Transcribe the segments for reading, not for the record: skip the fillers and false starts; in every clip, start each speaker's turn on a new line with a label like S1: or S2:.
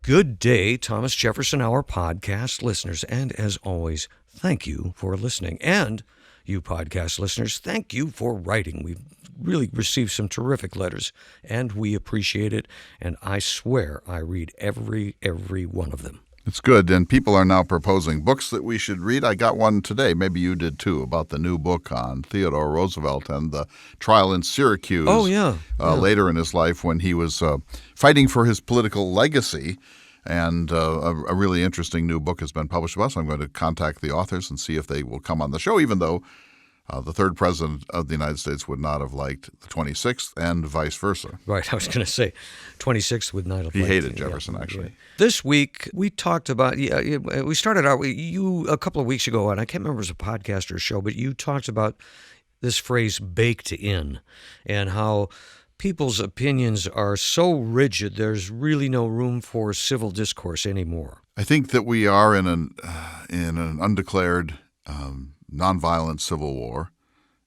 S1: Good day, Thomas Jefferson Hour podcast listeners. And as always, thank you for listening. And you podcast listeners, thank you for writing. We've really received some terrific letters, and we appreciate it. And I swear I read every one of them.
S2: It's good, and people are now proposing books that we should read. I got one today, maybe you did too, about the new book on Theodore Roosevelt and the trial in Syracuse.
S1: Oh, yeah.
S2: Later in his life when he was fighting for his political legacy. And a really interesting new book has been published by us. I'm going to contact the authors and see if they will come on the show, even though the third president of the United States would not have liked the 26th and vice versa.
S1: Right. I was going to say 26th would not have liked.
S2: He hated Jefferson, actually.
S1: Yeah. This week, we talked about, we started out, you a couple of weeks ago, and I can't remember if it was a podcast or a show, but you talked about this phrase baked in and how people's opinions are so rigid, there's really no room for civil discourse anymore.
S2: I think that we are in an undeclared nonviolent civil war,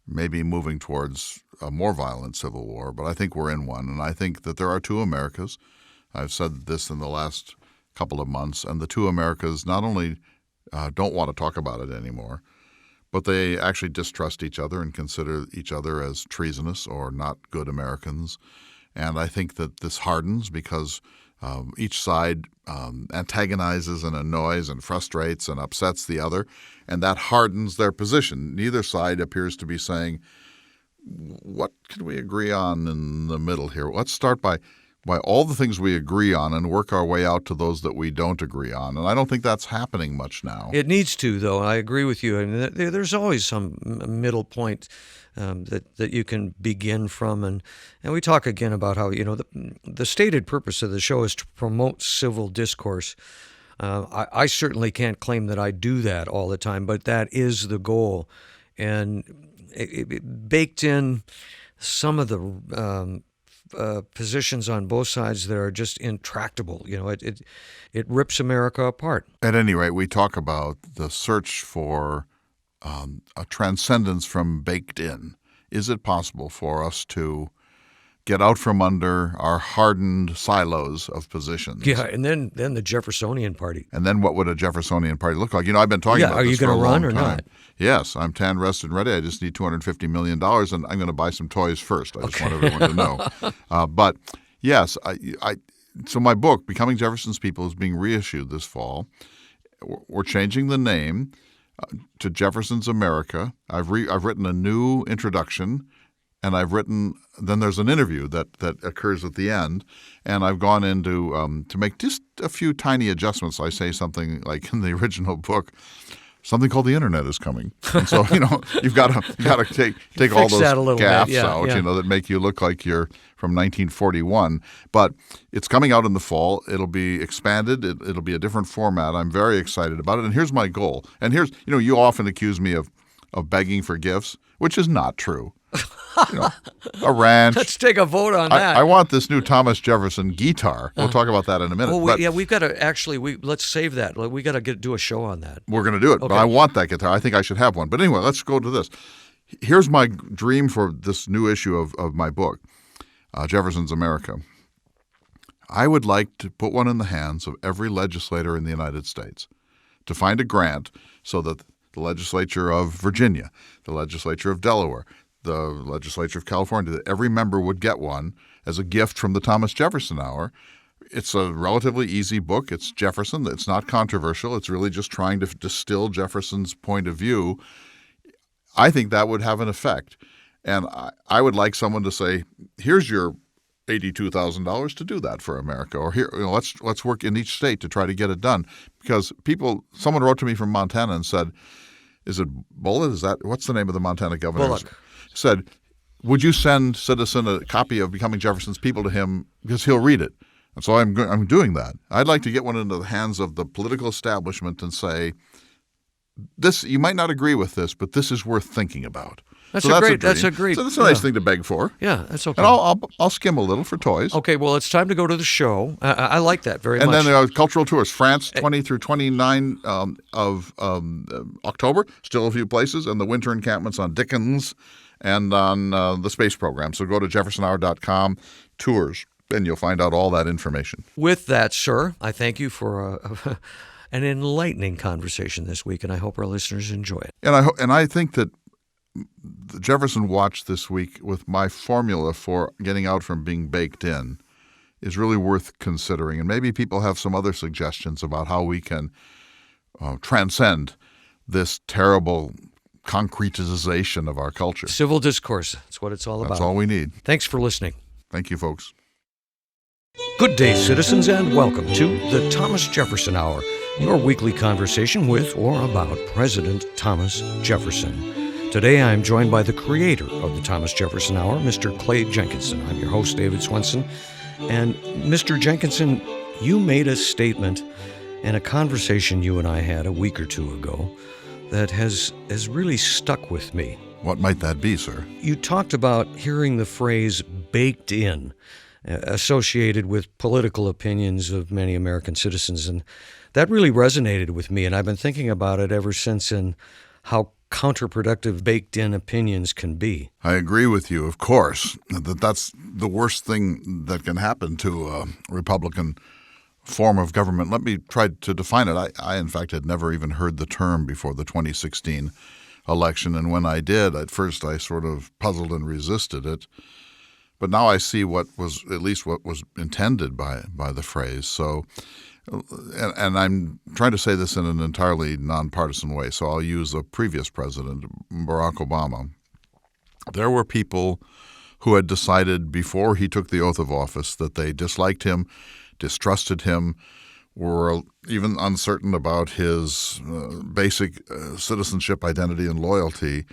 S2: maybe moving towards a more violent civil war, but I think we're in one. And I think that there are two Americas. I've said this in the last couple of months, and the two Americas not only don't want to talk about it anymore, but they actually distrust each other and consider each other as treasonous or not good Americans. And I think that this hardens because each side antagonizes and annoys and frustrates and upsets the other, and that hardens their position. Neither side appears to be saying, what can we agree on in the middle here? Let's start by all the things we agree on and work our way out to those that we don't agree on. And I don't think that's happening much now.
S1: It needs to, though. I agree with you. I mean, there's always some middle point that you can begin from. And we talk again about how, the stated purpose of the show is to promote civil discourse. I certainly can't claim that I do that all the time, but that is the goal. And it baked in some of the positions on both sides that are just intractable. It rips America apart.
S2: At any rate, we talk about the search for a transcendence from baked in. Is it possible for us to get out from under our hardened silos of positions?
S1: Yeah, and then the Jeffersonian Party.
S2: And then what would a Jeffersonian Party look like? I've been talking about this for a long time.
S1: Are you going to run or not?
S2: Yes, I'm tan, rested, and ready. I just need $250 million, and I'm going to buy some toys first. I just want everyone to know. But yes, so my book, Becoming Jefferson's People, is being reissued this fall. We're changing the name to Jefferson's America. I've written a new introduction, and then there's an interview that occurs at the end, and I've gone into to make just a few tiny adjustments. I say something like in the original book, something called the internet is coming. And so, you've got to take all those gaffes out, that make you look like you're from 1941. But it's coming out in the fall. It'll be expanded. It'll be a different format. I'm very excited about it. And here's my goal. And here's, you often accuse me of begging for gifts, which is not true. A ranch.
S1: Let's take a vote on that.
S2: I want this new Thomas Jefferson guitar. We'll talk about that in a minute.
S1: We've got to let's save that. We got to do a show on that.
S2: We're going to do it, okay. But I want that guitar. I think I should have one. But anyway, let's go to this. Here's my dream for this new issue of my book, Jefferson's America. I would like to put one in the hands of every legislator in the United States to find a grant so that the legislature of Virginia, the legislature of Delaware, the legislature of California, that every member would get one as a gift from the Thomas Jefferson Hour. It's a relatively easy book. It's Jefferson. It's not controversial. It's really just trying to distill Jefferson's point of view. I think that would have an effect. And I would like someone to say, here's your $82,000 to do that for America. Or here, let's work in each state to try to get it done. Because someone wrote to me from Montana and said, is it Bullitt? What's the name of the Montana governor?
S1: Bullock.
S2: Said, would you send Citizen a copy of Becoming Jefferson's People to him because he'll read it? And so I'm doing that. I'd like to get one into the hands of the political establishment and say, this, you might not agree with this, but this is worth thinking about.
S1: That's a great.
S2: So that's a nice thing to beg for.
S1: Yeah, that's okay.
S2: And I'll skim a little for toys.
S1: Okay, well, it's time to go to the show. I like that very much.
S2: And then there are cultural tours, France 20 through 29 of October, still a few places, and the winter encampments on Dickens and on the space program. So go to jeffersonhour.com, tours. and you'll find out all that information.
S1: With that, sir, I thank you for an enlightening conversation this week, and I hope our listeners enjoy it.
S2: And I think that the Jefferson Watch this week, with my formula for getting out from being baked in, is really worth considering. And maybe people have some other suggestions about how we can transcend this terrible concretization of our culture.
S1: Civil discourse. That's what it's all about.
S2: That's all we need.
S1: Thanks for listening.
S2: Thank you, folks.
S1: Good day, citizens, and welcome to the Thomas Jefferson Hour, your weekly conversation with or about President Thomas Jefferson. Today, I am joined by the creator of the Thomas Jefferson Hour, Mr. Clay Jenkinson. I'm your host, David Swenson. And Mr. Jenkinson, you made a statement in a conversation you and I had a week or two ago that has really stuck with me.
S2: What might that be, sir?
S1: You talked about hearing the phrase baked in, associated with political opinions of many American citizens, and that really resonated with me, and I've been thinking about it ever since, and how counterproductive baked-in opinions can be.
S2: I agree with you, of course, that's the worst thing that can happen to a Republican form of government. Let me try to define it. I in fact, had never even heard the term before the 2016 election, and when I did, at first I sort of puzzled and resisted it. But now I see what was intended by the phrase. So, and I'm trying to say this in an entirely nonpartisan way, so I'll use a previous president, Barack Obama. There were people who had decided before he took the oath of office that they disliked him, distrusted him, were even uncertain about his basic citizenship, identity, and loyalty,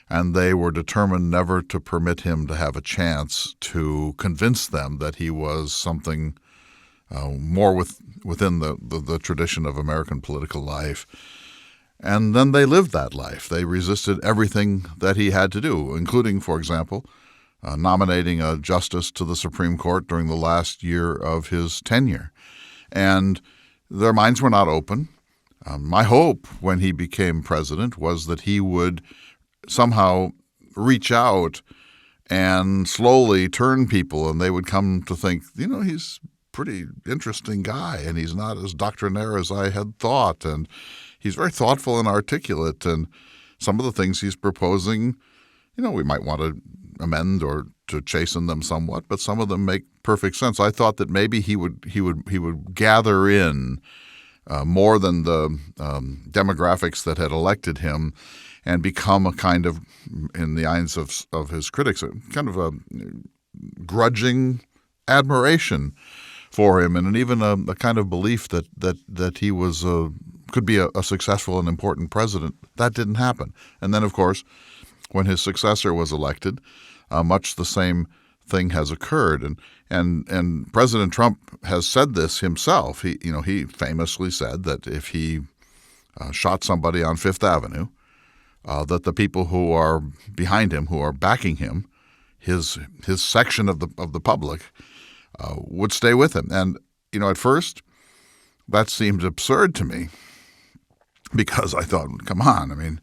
S2: and they were determined never to permit him to have a chance to convince them that he was something more within the tradition of American political life. And then they lived that life. They resisted everything that he had to do, including, for example, nominating a justice to the Supreme Court during the last year of his tenure. And their minds were not open. My hope when he became president was that he would somehow reach out and slowly turn people, and they would come to think, he's pretty interesting guy, and he's not as doctrinaire as I had thought, and he's very thoughtful and articulate, and some of the things he's proposing, we might want to amend or to chasten them somewhat, but some of them make perfect sense. I thought that maybe he would gather in more than the demographics that had elected him, and become a kind of, in the eyes of his critics, a kind of a grudging admiration for him, and even a kind of belief that he was could be a successful and important president. That didn't happen. And then, of course, when his successor was elected, much the same thing has occurred. And President Trump has said this himself. He famously said that if he shot somebody on Fifth Avenue, that the people who are behind him, who are backing him, his section of the public, would stay with him. And at first, that seemed absurd to me, because I thought, come on, I mean,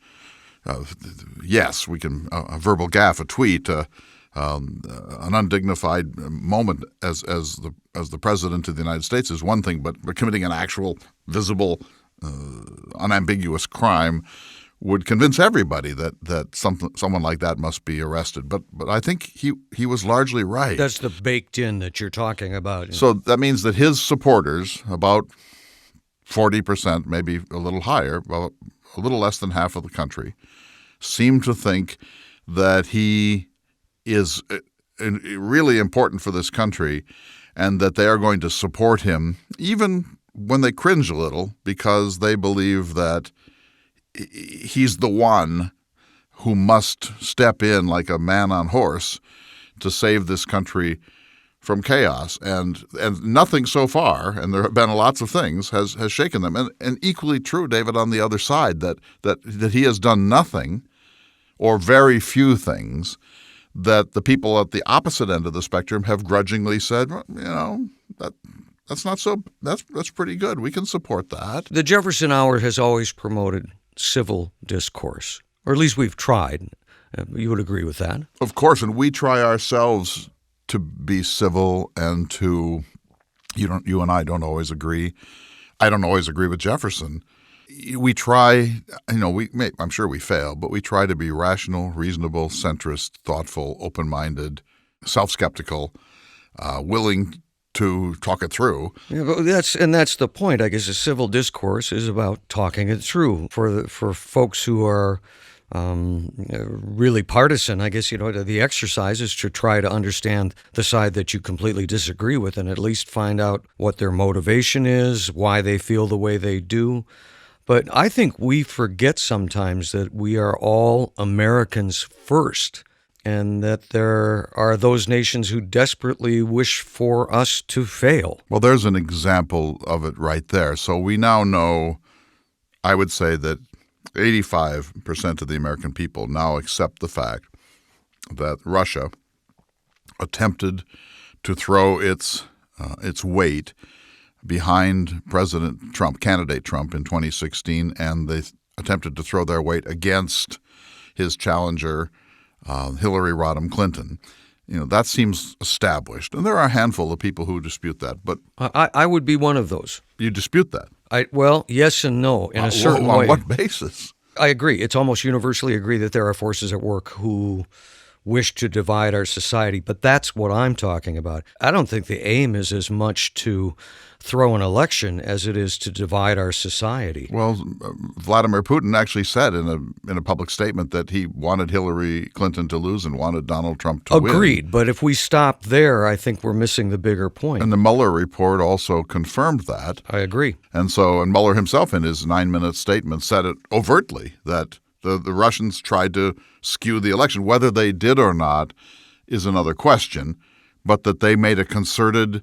S2: yes, we can a verbal gaffe, a tweet, an undignified moment as the president of the United States is one thing, but committing an actual, visible, unambiguous crime would convince everybody that someone like that must be arrested. But I think he was largely right.
S1: That's the baked in that you're talking about.
S2: So that means that his supporters, about 40%, maybe a little higher, well, a little less than half of the country, seem to think that he is really important for this country, and that they are going to support him, even when they cringe a little, because they believe that he's the one who must step in like a man on horse to save this country from chaos. And nothing so far, and there have been lots of things, has shaken them. And equally true, David, on the other side, that he has done nothing or very few things that the people at the opposite end of the spectrum have grudgingly said, that's pretty good. We can support that.
S1: The Jefferson Hour has always promoted civil discourse, or at least we've tried. You would agree with that?
S2: Of course, and we try ourselves to be civil and to you and I don't always agree. I don't always agree with Jefferson. We try, I'm sure we fail, but we try to be rational, reasonable, centrist, thoughtful, open-minded, self-skeptical, willing to talk it through.
S1: Yeah, but that's the point. I guess a civil discourse is about talking it through. For folks who are really partisan, I guess the exercise is to try to understand the side that you completely disagree with, and at least find out what their motivation is, why they feel the way they do. But I think we forget sometimes that we are all Americans first, and that there are those nations who desperately wish for us to fail.
S2: Well, there's an example of it right there. So we now know, I would say that 85% of the American people now accept the fact that Russia attempted to throw its weight behind President Trump, candidate Trump in 2016, and they attempted to throw their weight against his challenger, Hillary Rodham Clinton. That seems established. And there are a handful of people who dispute that. But
S1: I would be one of those.
S2: You dispute that?
S1: Well, yes and no, in a certain way.
S2: On what basis?
S1: I agree. It's almost universally agreed that there are forces at work who wish to divide our society, but that's what I'm talking about. I don't think the aim is as much to throw an election as it is to divide our society.
S2: Well, Vladimir Putin actually said in a public statement that he wanted Hillary Clinton to lose and wanted Donald Trump to win.
S1: Agreed, but if we stop there, I think we're missing the bigger point.
S2: And the Mueller report also confirmed that.
S1: I agree.
S2: And Mueller himself in his 9-minute statement said it overtly that the Russians tried to skew the election. Whether they did or not is another question, but that they made a concerted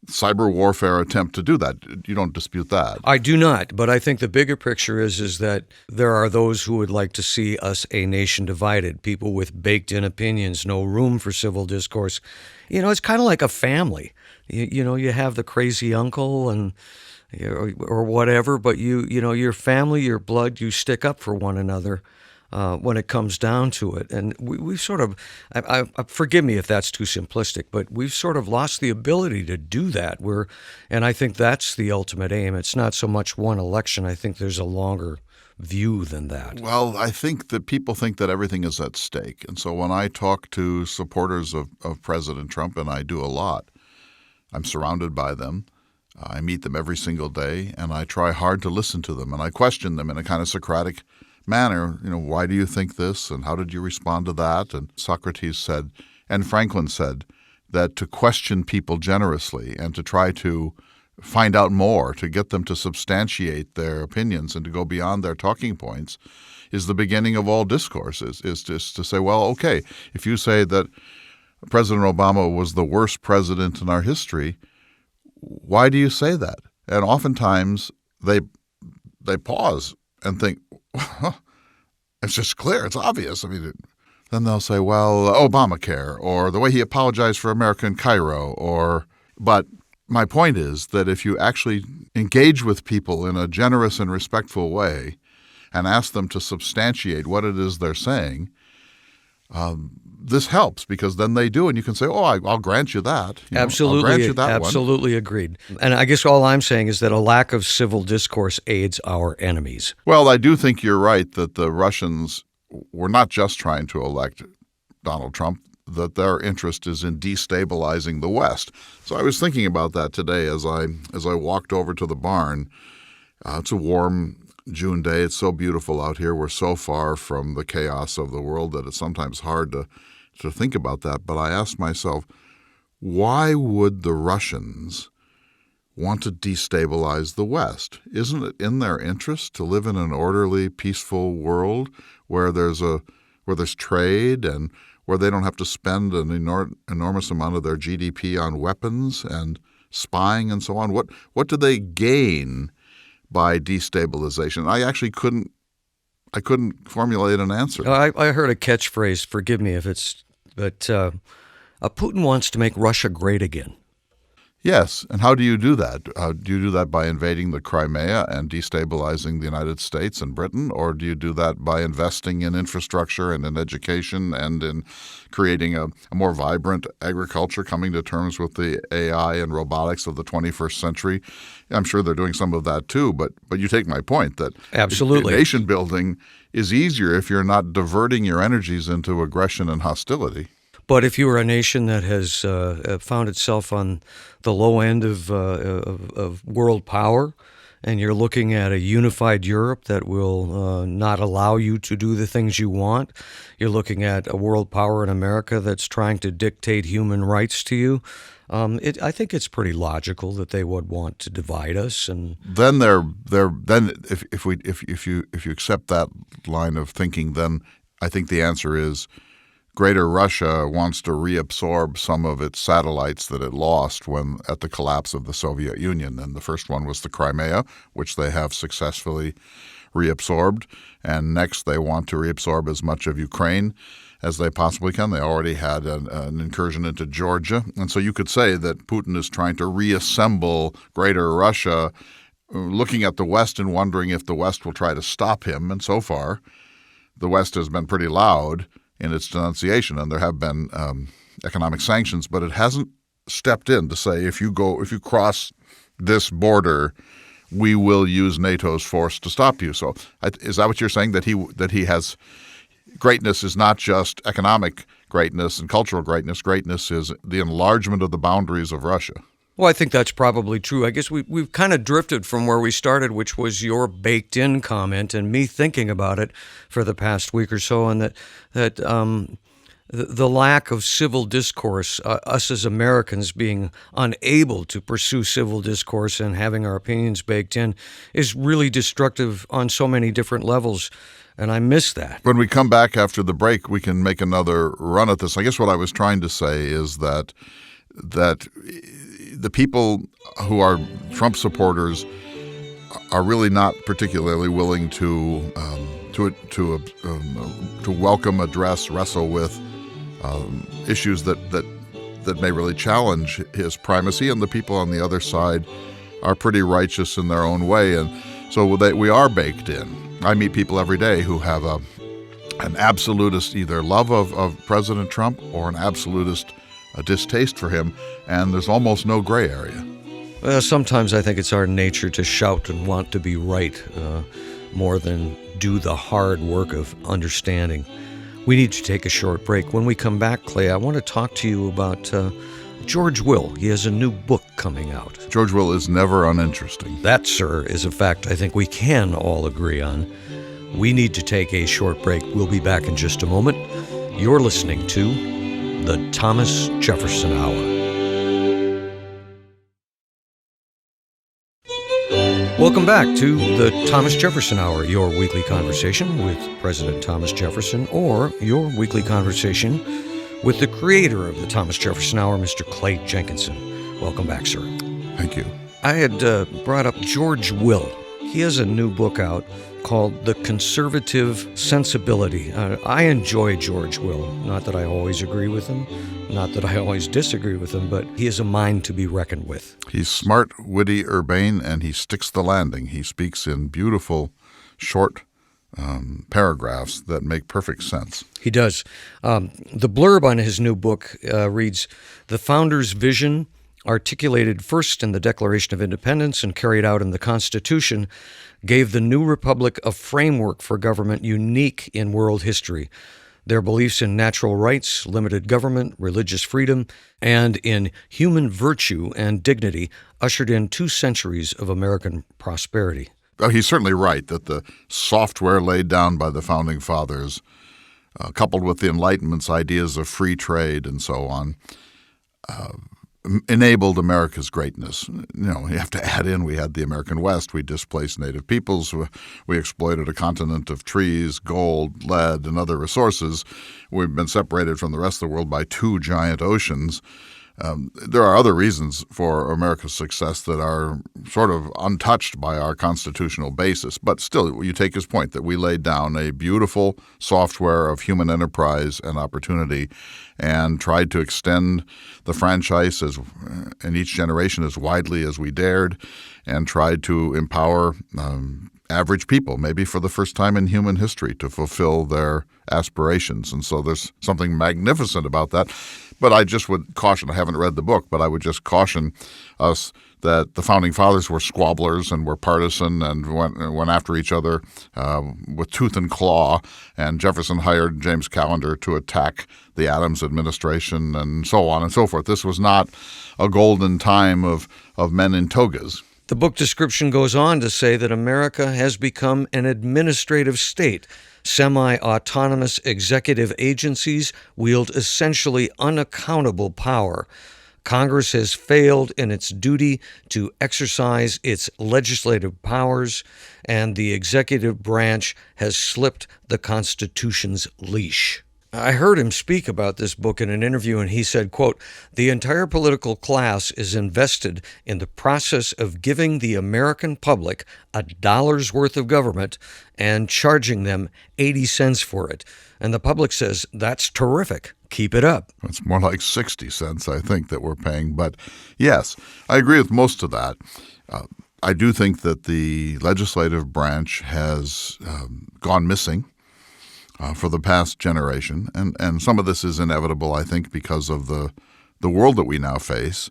S2: cyber warfare attempt to do that. You don't dispute that.
S1: I do not, but I think the bigger picture is that there are those who would like to see us a nation divided, people with baked-in opinions, no room for civil discourse. It's kind of like a family. You have the crazy uncle and or whatever, but your family, your blood, you stick up for one another when it comes down to it. And we've sort of, forgive me if that's too simplistic, but we've sort of lost the ability to do that. And I think that's the ultimate aim. It's not so much one election. I think there's a longer view than that.
S2: Well, I think that people think that everything is at stake. And so when I talk to supporters of President Trump, and I do a lot, I'm surrounded by them. I meet them every single day, and I try hard to listen to them, and I question them in a kind of Socratic manner. Why do you think this, and how did you respond to that? And Socrates said, and Franklin said, that to question people generously and to try to find out more, to get them to substantiate their opinions and to go beyond their talking points is the beginning of all discourse, is just to say, well, okay, if you say that President Obama was the worst president in our history, why do you say that? And oftentimes they pause and think, well, it's just clear, it's obvious. Then they'll say, well, Obamacare, or the way he apologized for America in Cairo, but my point is that if you actually engage with people in a generous and respectful way and ask them to substantiate what it is they're saying, this helps, because then they do, and you can say, "Oh, I'll grant you that."
S1: Absolutely,
S2: I'll grant you that
S1: absolutely
S2: one.
S1: Agreed. And I guess all I'm saying is that a lack of civil discourse aids our enemies.
S2: Well, I do think you're right that the Russians were not just trying to elect Donald Trump; that their interest is in destabilizing the West. So I was thinking about that today as I walked over to the barn. It's a warm June day. It's so beautiful out here. We're so far from the chaos of the world that it's sometimes hard to think about that. But I asked myself, why would the Russians want to destabilize the West? Isn't it in their interest to live in an orderly, peaceful world where there's trade and where they don't have to spend an enormous amount of their GDP on weapons and spying and so on? What do they gain by destabilization? I actually couldn't formulate an answer.
S1: I heard a catchphrase, forgive me if it's, but Putin wants to make Russia great again.
S2: Yes, and how do you do that? Do you do that by invading the Crimea and destabilizing the United States and Britain, or do you do that by investing in infrastructure and in education and in creating a more vibrant agriculture, coming to terms with the AI and robotics of the 21st century? I'm sure they're doing some of that too, but you take my point that
S1: Absolutely.
S2: nation building is easier if you're not diverting your energies into aggression and hostility.
S1: But if you are a nation that has found itself on the low end of world power, and you're looking at a unified Europe that will not allow you to do the things you want, you're looking at a world power in America that's trying to dictate human rights to you. I think it's pretty logical that they would want to divide us, and
S2: then if you accept that line of thinking, then I think the answer is Greater Russia wants to reabsorb some of its satellites that it lost at the collapse of the Soviet Union. And the first one was the Crimea, which they have successfully reabsorbed. And next, they want to reabsorb as much of Ukraine as they possibly can. They already had an incursion into Georgia. And so you could say that Putin is trying to reassemble Greater Russia, looking at the West and wondering if the West will try to stop him. And so far, the West has been pretty loud in its denunciation, and there have been economic sanctions, but it hasn't stepped in to say if you cross this border, we will use NATO's force to stop you. So, is that what you're saying, that he has greatness is not just economic greatness and cultural greatness? Greatness is the enlargement of the boundaries of Russia.
S1: well, I think that's probably true. I guess we've kind of drifted from where we started, which was your baked-in comment and me thinking about it for the past week or so, and that the lack of civil discourse, us as Americans being unable to pursue civil discourse and having our opinions baked in, is really destructive on so many different levels. And I miss that.
S2: When we come back after the break, we can make another run at this. I guess what I was trying to say is that the people who are Trump supporters are really not particularly willing to welcome, address, wrestle with issues that may really challenge his primacy, and the people on the other side are pretty righteous in their own way, and so we are baked in. I meet people every day who have an absolutist either love of President Trump or an absolutist distaste for him, and there's almost no gray area.
S1: Well, sometimes I think it's our nature to shout and want to be right more than do the hard work of understanding. We need to take a short break. When we come back, Clay, I want to talk to you about George Will. He has a new book coming out.
S2: George Will is never uninteresting.
S1: That, sir, is a fact I think we can all agree on. We need to take a short break. We'll be back in just a moment. You're listening to The Thomas Jefferson Hour. Welcome back to the Thomas Jefferson Hour, your weekly conversation with President Thomas Jefferson, or your weekly conversation with the creator of the Thomas Jefferson Hour, Mr. Clay Jenkinson. Welcome back, sir.
S2: Thank you.
S1: I had brought up George Will. He has a new book out called The Conservative Sensibility. I enjoy George Will. Not that I always agree with him, not that I always disagree with him, but he is a mind to be reckoned with.
S2: He's smart, witty, urbane, and he sticks the landing. He speaks in beautiful, short paragraphs that make perfect sense.
S1: He does. The blurb on his new book reads, "The founder's vision, articulated first in the Declaration of Independence and carried out in the Constitution, gave the new republic a framework for government unique in world history. Their beliefs in natural rights, limited government, religious freedom, and in human virtue and dignity ushered in 2 centuries of American prosperity."
S2: Well, he's certainly right that the software laid down by the Founding Fathers, coupled with the Enlightenment's ideas of free trade and so on, enabled America's greatness. You have to add in, we had the American West. We displaced native peoples. We exploited a continent of trees, gold, lead, and other resources. We've been separated from the rest of the world by 2 giant oceans. There are other reasons for America's success that are sort of untouched by our constitutional basis. But still, you take his point that we laid down a beautiful software of human enterprise and opportunity and tried to extend the franchise in each generation as widely as we dared, and tried to empower average people, maybe for the first time in human history, to fulfill their aspirations. And so there's something magnificent about that. But I just would caution, I haven't read the book, but I would just caution us that the Founding Fathers were squabblers and were partisan and went after each other with tooth and claw. And Jefferson hired James Callender to attack the Adams administration and so on and so forth. This was not a golden time of men in togas.
S1: The book description goes on to say that America has become an administrative state. Semi-autonomous executive agencies wield essentially unaccountable power. Congress has failed in its duty to exercise its legislative powers, and the executive branch has slipped the Constitution's leash. I heard him speak about this book in an interview, and he said, quote, "The entire political class is invested in the process of giving the American public $1 worth of government and charging them 80 cents for it. And the public says, that's terrific. Keep it up."
S2: It's more like 60 cents, I think, that we're paying. But yes, I agree with most of that. I do think that the legislative branch has gone missing for the past generation. And some of this is inevitable, I think, because of the world that we now face.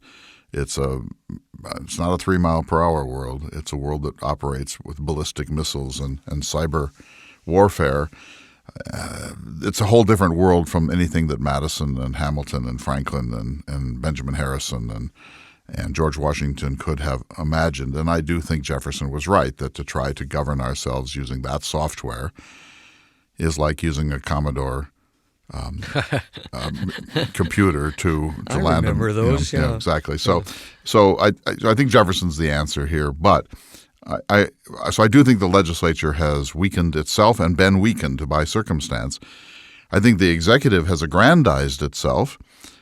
S2: It's not a 3-mile-per-hour world. It's a world that operates with ballistic missiles and cyber warfare. It's a whole different world from anything that Madison and Hamilton and Franklin and Benjamin Harrison and George Washington could have imagined. And I do think Jefferson was right that to try to govern ourselves using that software is like using a Commodore computer to
S1: I
S2: land.
S1: remember those. Yeah,
S2: exactly. So I think Jefferson's the answer here, but I do think the legislature has weakened itself and been weakened by circumstance. I think the executive has aggrandized itself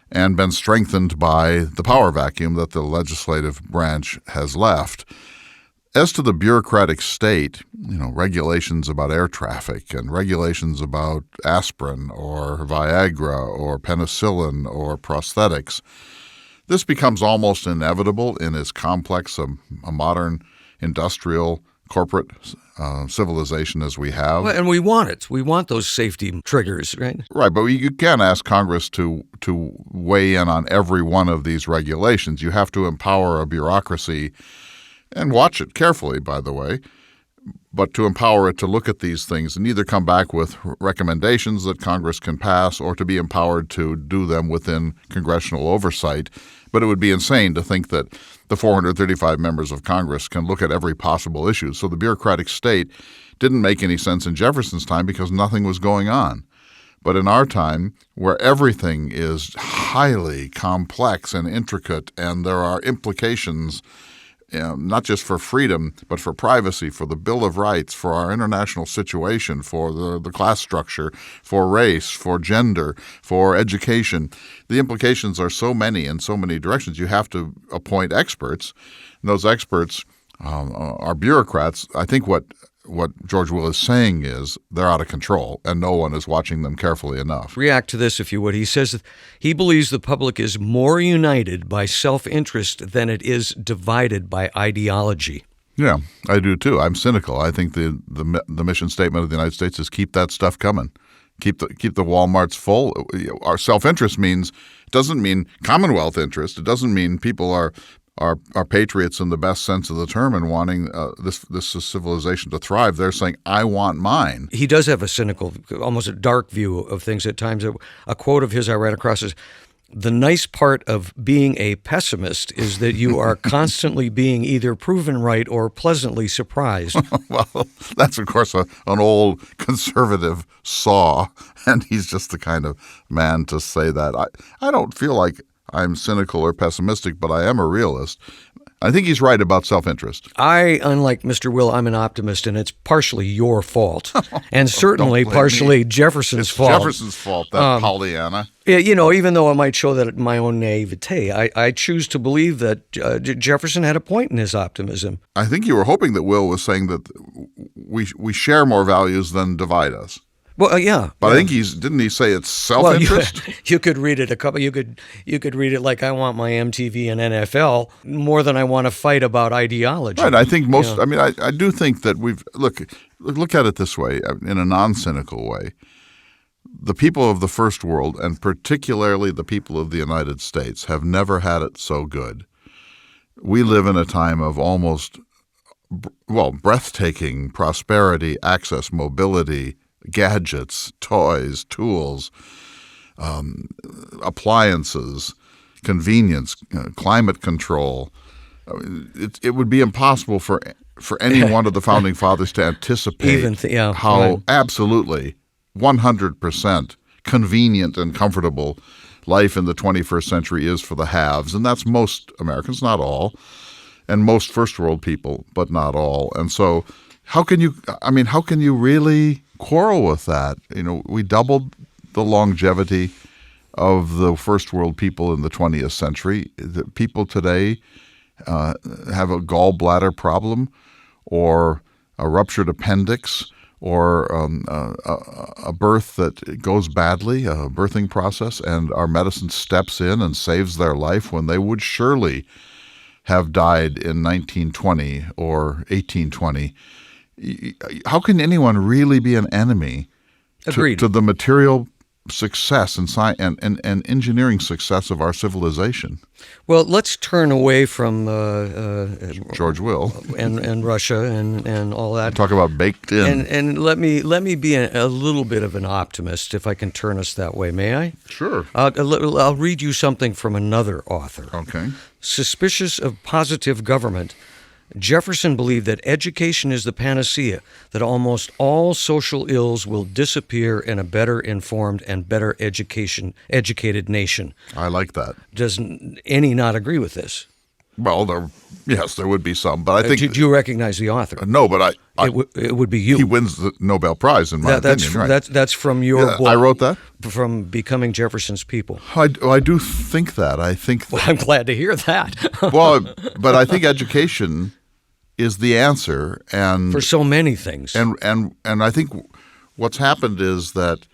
S2: and been strengthened by the power vacuum that the legislative branch has left. As to the bureaucratic state, regulations about air traffic and regulations about aspirin or Viagra or penicillin or prosthetics, this becomes almost inevitable in as complex a modern industrial corporate civilization as we have.
S1: Well, and we want it. We want those safety triggers, right?
S2: Right, but you can't ask Congress to weigh in on every one of these regulations. You have to empower a bureaucracy, and watch it carefully, by the way, but to empower it to look at these things and either come back with recommendations that Congress can pass or to be empowered to do them within congressional oversight. But it would be insane to think that the 435 members of Congress can look at every possible issue. So the bureaucratic state didn't make any sense in Jefferson's time because nothing was going on. But in our time, where everything is highly complex and intricate and there are implications not just for freedom, but for privacy, for the Bill of Rights, for our international situation, for the class structure, for race, for gender, for education. The implications are so many in so many directions. You have to appoint experts. And those experts are bureaucrats. I think what George Will is saying is they're out of control and no one is watching them carefully enough.
S1: React to this, if you would. He says that he believes the public is more united by self-interest than it is divided by ideology.
S2: Yeah, I do too. I'm cynical. I think the mission statement of the United States is keep that stuff coming. Keep the Walmarts full. Our self-interest doesn't mean Commonwealth interest. It doesn't mean people are patriots in the best sense of the term and wanting this civilization to thrive. They're saying, I want mine.
S1: He does have a cynical, almost a dark view of things at times. A quote of his I ran across is, "The nice part of being a pessimist is that you are constantly being either proven right or pleasantly surprised."
S2: Well, that's, of course, an old conservative saw, and he's just the kind of man to say that. I don't feel like I'm cynical or pessimistic, but I am a realist. I think he's right about self-interest.
S1: Unlike Mr. Will, I'm an optimist, and it's partially your fault, and certainly
S2: Don't blame
S1: partially
S2: me.
S1: Jefferson's
S2: It's
S1: fault.
S2: Jefferson's fault, that Pollyanna.
S1: Yeah, even though it might show that my own naivete, I choose to believe that Jefferson had a point in his optimism.
S2: I think you were hoping that Will was saying that we share more values than divide us.
S1: Well, yeah.
S2: But
S1: yeah.
S2: I think didn't he say it's
S1: Well,
S2: self-interest?
S1: you could read it you could read it like I want my MTV and NFL more than I want to fight about ideology.
S2: Right. I think most. I mean, I do think that look at it this way, in a non-cynical way. The people of the first world, and particularly the people of the United States, have never had it so good. We live in a time of almost, breathtaking prosperity, access, mobility, gadgets, toys, tools, appliances, convenience, climate control. It would be impossible for any one of the founding fathers to anticipate how absolutely 100% convenient and comfortable life in the 21st century is for the haves. And that's most Americans, not all, and most first world people, but not all. And so how can you really quarrel with that? We doubled the longevity of the first world people in the 20th century. The people today have a gallbladder problem or a ruptured appendix or a birth that goes badly, a birthing process, and our medicine steps in and saves their life when they would surely have died in 1920 or 1820. How can anyone really be an enemy to the material success and engineering success of our civilization?
S1: Well, let's turn away from
S2: George Will
S1: and Russia and all that.
S2: Talk about baked in.
S1: And let me be a little bit of an optimist, if I can turn us that way. May I?
S2: Sure.
S1: I'll read you something from another author.
S2: Okay.
S1: Suspicious of positive government, Jefferson believed that education is the panacea, that almost all social ills will disappear in a better informed and better educated nation.
S2: I like that.
S1: Does any not agree with this?
S2: Well, yes, there would be some, but I think...
S1: Do you recognize the author?
S2: No, but
S1: it would be you.
S2: He wins the Nobel Prize, in my opinion. Right.
S1: That's from your book.
S2: I wrote that?
S1: From Becoming Jefferson's People.
S2: I do think that. I think that.
S1: Well, I'm glad to hear that.
S2: Well, but I think education is the answer, and
S1: for so many things.
S2: And I think what's happened is that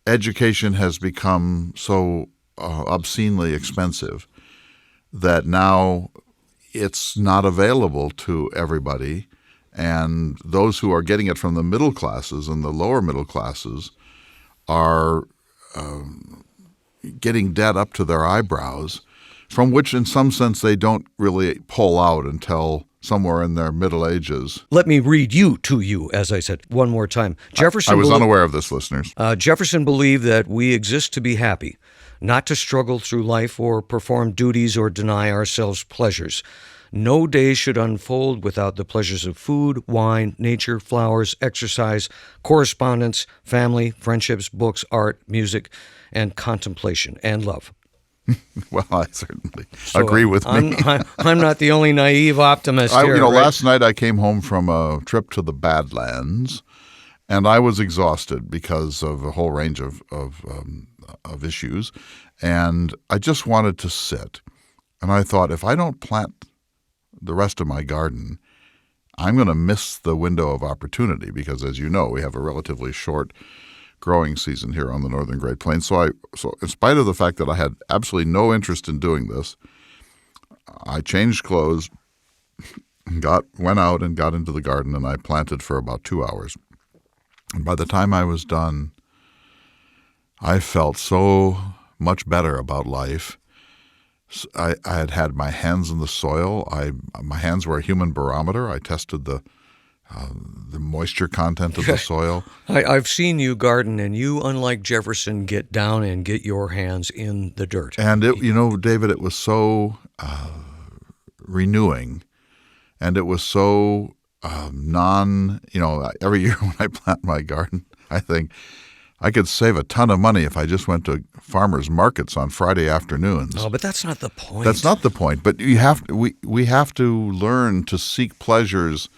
S2: education has become so obscenely expensive that now it's not available to everybody, and those who are getting it from the middle classes and the lower middle classes are getting debt up to their eyebrows, from which in some sense they don't really pull out until somewhere in their middle ages.
S1: Let me read to you, as I said, one more time. Jefferson.
S2: I was unaware of this, listeners.
S1: Jefferson believed that we exist to be happy, not to struggle through life or perform duties or deny ourselves pleasures. No day should unfold without the pleasures of food, wine, nature, flowers, exercise, correspondence, family, friendships, books, art, music, and contemplation and love.
S2: Well, I certainly agree with me.
S1: I'm not the only naive optimist here. Right?
S2: Last night I came home from a trip to the Badlands, and I was exhausted because of a whole range of issues, and I just wanted to sit. And I thought, if I don't plant the rest of my garden, I'm going to miss the window of opportunity because, as you know, we have a relatively short growing season here on the Northern Great Plains. So in spite of the fact that I had absolutely no interest in doing this, I changed clothes, went out and got into the garden, and I planted for about 2 hours. And by the time I was done, I felt so much better about life. I had my hands in the soil. My hands were a human barometer. I tested the moisture content of the soil.
S1: I've seen you garden, and you, unlike Jefferson, get down and get your hands in the dirt.
S2: And David, it was so renewing, and it was so every year when I plant my garden, I think, I could save a ton of money if I just went to farmers markets on Friday afternoons.
S1: Oh, but that's not the point.
S2: That's not the point. But we have to learn to seek pleasures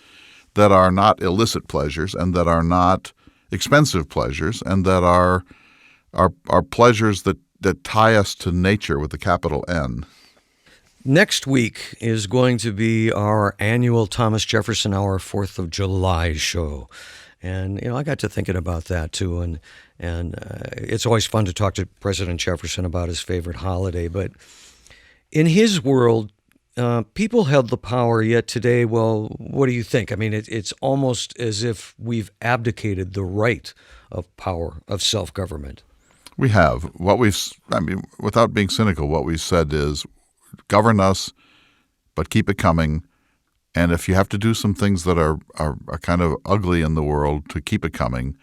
S2: that are not illicit pleasures and that are not expensive pleasures and that are pleasures that tie us to nature with a capital N.
S1: Next week is going to be our annual Thomas Jefferson Hour 4th of July show. And, I got to thinking about that, too. And it's always fun to talk to President Jefferson about his favorite holiday. But in his world, people held the power, yet today, well, what do you think? I mean, it's almost as if we've abdicated the right of power, of self-government.
S2: We have. Without being cynical, what we've said is govern us, but keep it coming. And if you have to do some things that are kind of ugly in the world to keep it coming,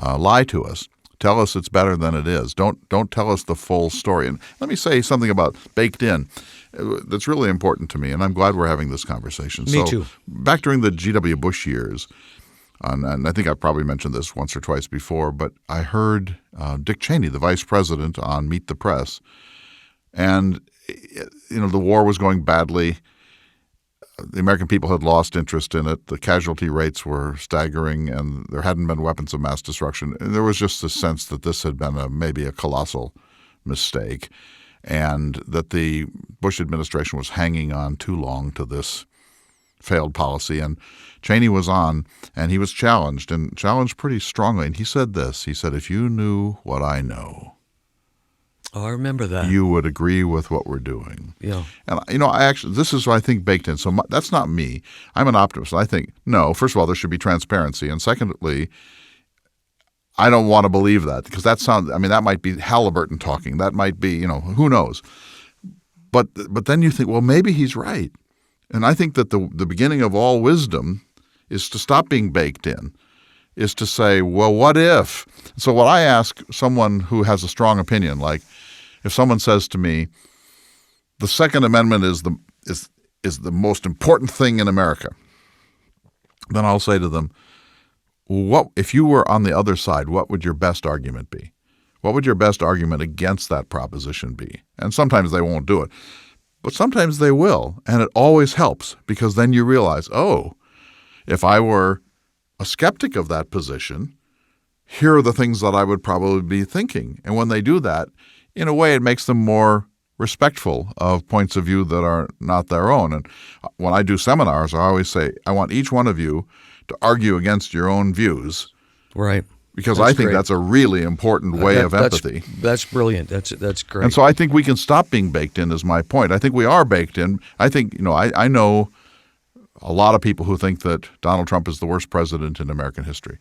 S2: lie to us. Tell us it's better than it is. Don't tell us the full story. And let me say something about baked in that's really important to me, and I'm glad we're having this conversation.
S1: Me too.
S2: Back during the G.W. Bush years, and I think I've probably mentioned this once or twice before, but I heard Dick Cheney, the vice president, on Meet the Press, and the war was going badly. The American people had lost interest in it. The casualty rates were staggering, and there hadn't been weapons of mass destruction. And there was just a sense that this had been maybe a colossal mistake, and that the Bush administration was hanging on too long to this failed policy. And Cheney was on, and he was challenged pretty strongly. And he said this. He said, "If you knew what I know,
S1: oh, I remember that.
S2: you would agree with what we're doing."
S1: Yeah.
S2: And, this is what I think baked in. So that's not me. I'm an optimist. I think, no, first of all, there should be transparency. And secondly, I don't want to believe that because that might be Halliburton talking. That might be, who knows. But then you think, well, maybe he's right. And I think that the beginning of all wisdom is to stop being baked in, is to say, well, what if? So what I ask someone who has a strong opinion, like if someone says to me, the Second Amendment is the most important thing in America, then I'll say to them, what if you were on the other side, what would your best argument be? What would your best argument against that proposition be? And sometimes they won't do it, but sometimes they will. And it always helps because then you realize, oh, if I were a skeptic of that position, here are the things that I would probably be thinking. And when they do that, in a way, it makes them more respectful of points of view that are not their own. And when I do seminars, I always say, I want each one of you to argue against your own views.
S1: Right.
S2: Because
S1: That's
S2: I think
S1: great.
S2: That's a really important way of empathy.
S1: That's brilliant. That's great.
S2: And so I think we can stop being baked in is my point. I think we are baked in. I think, I know a lot of people who think that Donald Trump is the worst president in American history.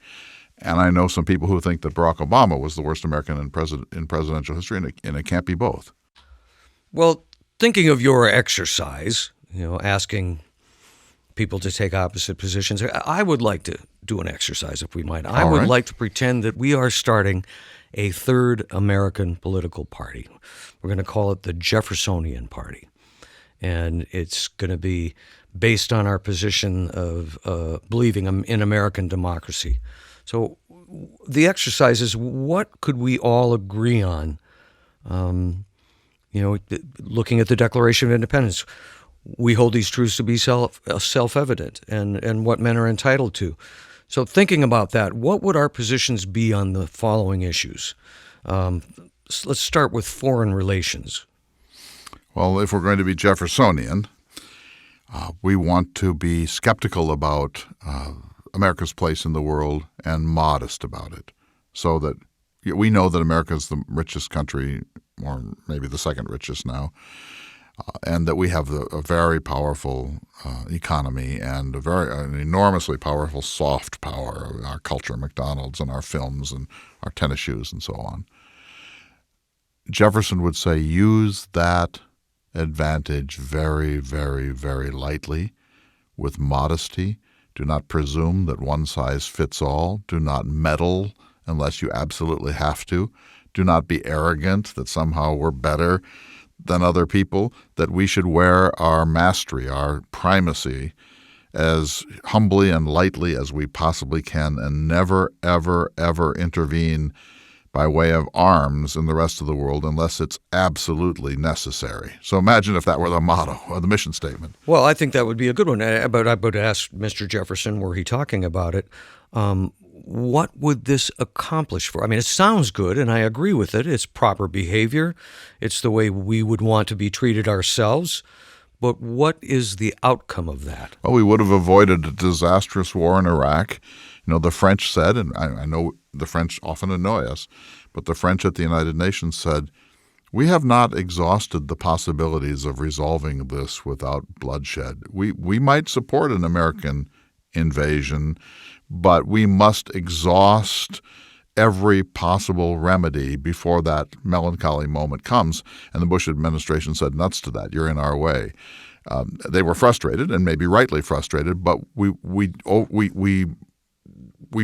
S2: And I know some people who think that Barack Obama was the worst American in presidential history, and it can't be both.
S1: Well, thinking of your exercise, asking people to take opposite positions, I would like to do an exercise, if we might. I would like to pretend that we are starting a third American political party. We're going to call it the Jeffersonian Party. And it's going to be based on our position of believing in American democracy. So the exercise is, what could we all agree on? Looking at the Declaration of Independence, we hold these truths to be self-evident and what men are entitled to. So thinking about that, what would our positions be on the following issues? Let's start with foreign relations.
S2: Well, if we're going to be Jeffersonian, we want to be skeptical about America's place in the world and modest about it, so that we know that America is the richest country, or maybe the second richest now, and that we have a very powerful economy and an enormously powerful soft power, our culture, McDonald's and our films and our tennis shoes and so on. Jefferson would say, use that advantage very, very, very lightly, with modesty. Do not presume that one size fits all. Do not meddle unless you absolutely have to. Do not be arrogant that somehow we're better than other people, that we should wear our mastery, our primacy, as humbly and lightly as we possibly can and never, ever, ever intervene by way of arms in the rest of the world unless it's absolutely necessary. So imagine if that were the motto or the mission statement.
S1: Well, I think that would be a good one. But I would ask Mr. Jefferson, were he talking about it, what would this accomplish for? I mean, it sounds good, and I agree with it. It's proper behavior. It's the way we would want to be treated ourselves. But what is the outcome of that?
S2: Well, we would have avoided a disastrous war in Iraq. The French said, and I know the French often annoy us, but the French at the United Nations said, we have not exhausted the possibilities of resolving this without bloodshed. We might support an American invasion, but we must exhaust every possible remedy before that melancholy moment comes. And the Bush administration said, nuts to that, you're in our way. They were frustrated, and maybe rightly frustrated, but we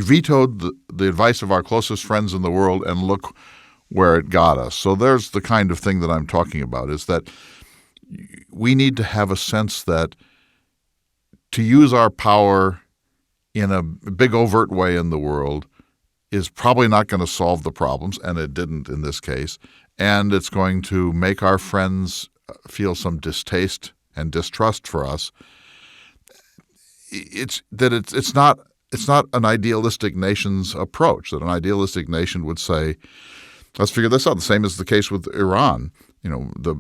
S2: vetoed the advice of our closest friends in the world, and look where it got us. So there's the kind of thing that I'm talking about, is that we need to have a sense that to use our power in a big overt way in the world is probably not going to solve the problems, and it didn't in this case, and it's going to make our friends feel some distaste and distrust for us. It's not an idealistic nation's approach, that an idealistic nation would say, let's figure this out. The same is the case with Iran. The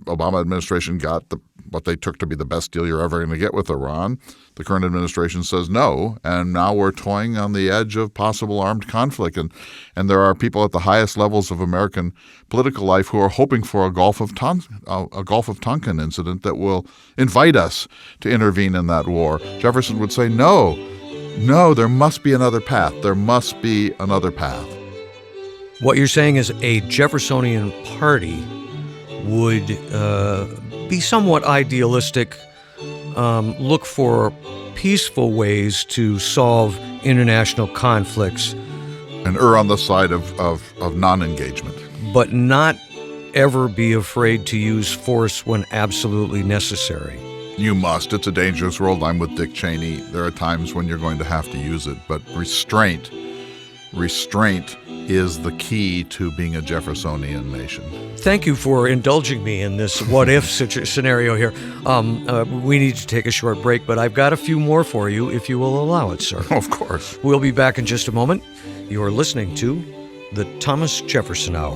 S2: Obama administration got what they took to be the best deal you're ever going to get with Iran. The current administration says no, and now we're toying on the edge of possible armed conflict. And there are people at the highest levels of American political life who are hoping for a Gulf of Tonkin incident that will invite us to intervene in that war. Jefferson would say, no, there must be another path. There must be another path.
S1: What you're saying is a Jeffersonian party would be somewhat idealistic, look for peaceful ways to solve international conflicts.
S2: And err on the side of non-engagement.
S1: But not ever be afraid to use force when absolutely necessary.
S2: You must. It's a dangerous world. I'm with Dick Cheney. There are times when you're going to have to use it. But restraint is the key to being a Jeffersonian nation.
S1: Thank you for indulging me in this what-if scenario here. We need to take a short break, but I've got a few more for you if you will allow it, sir.
S2: Of course.
S1: We'll be back in just a moment. You're listening to the Thomas Jefferson Hour.